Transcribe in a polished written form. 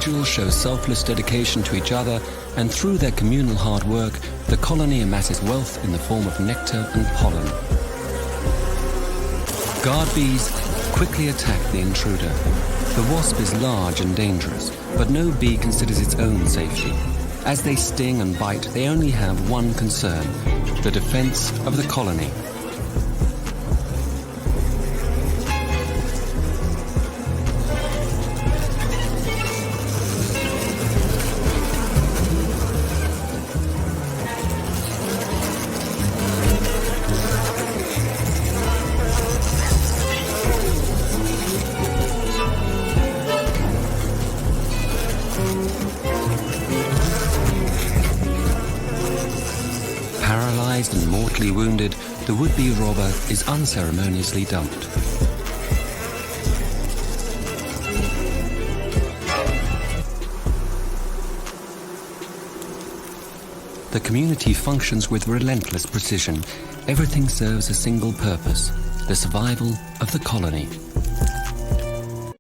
Individuals show selfless dedication to each other, and through their communal hard work, the colony amasses wealth in the form of nectar and pollen. Guard bees quickly attack the intruder. The wasp is large and dangerous, but no bee considers its own safety. As they sting and bite, they only have one concern: the defense of the colony. Paralyzed and mortally wounded, the would-be robber is unceremoniously dumped. The community functions with relentless precision. Everything serves a single purpose: the survival of the colony.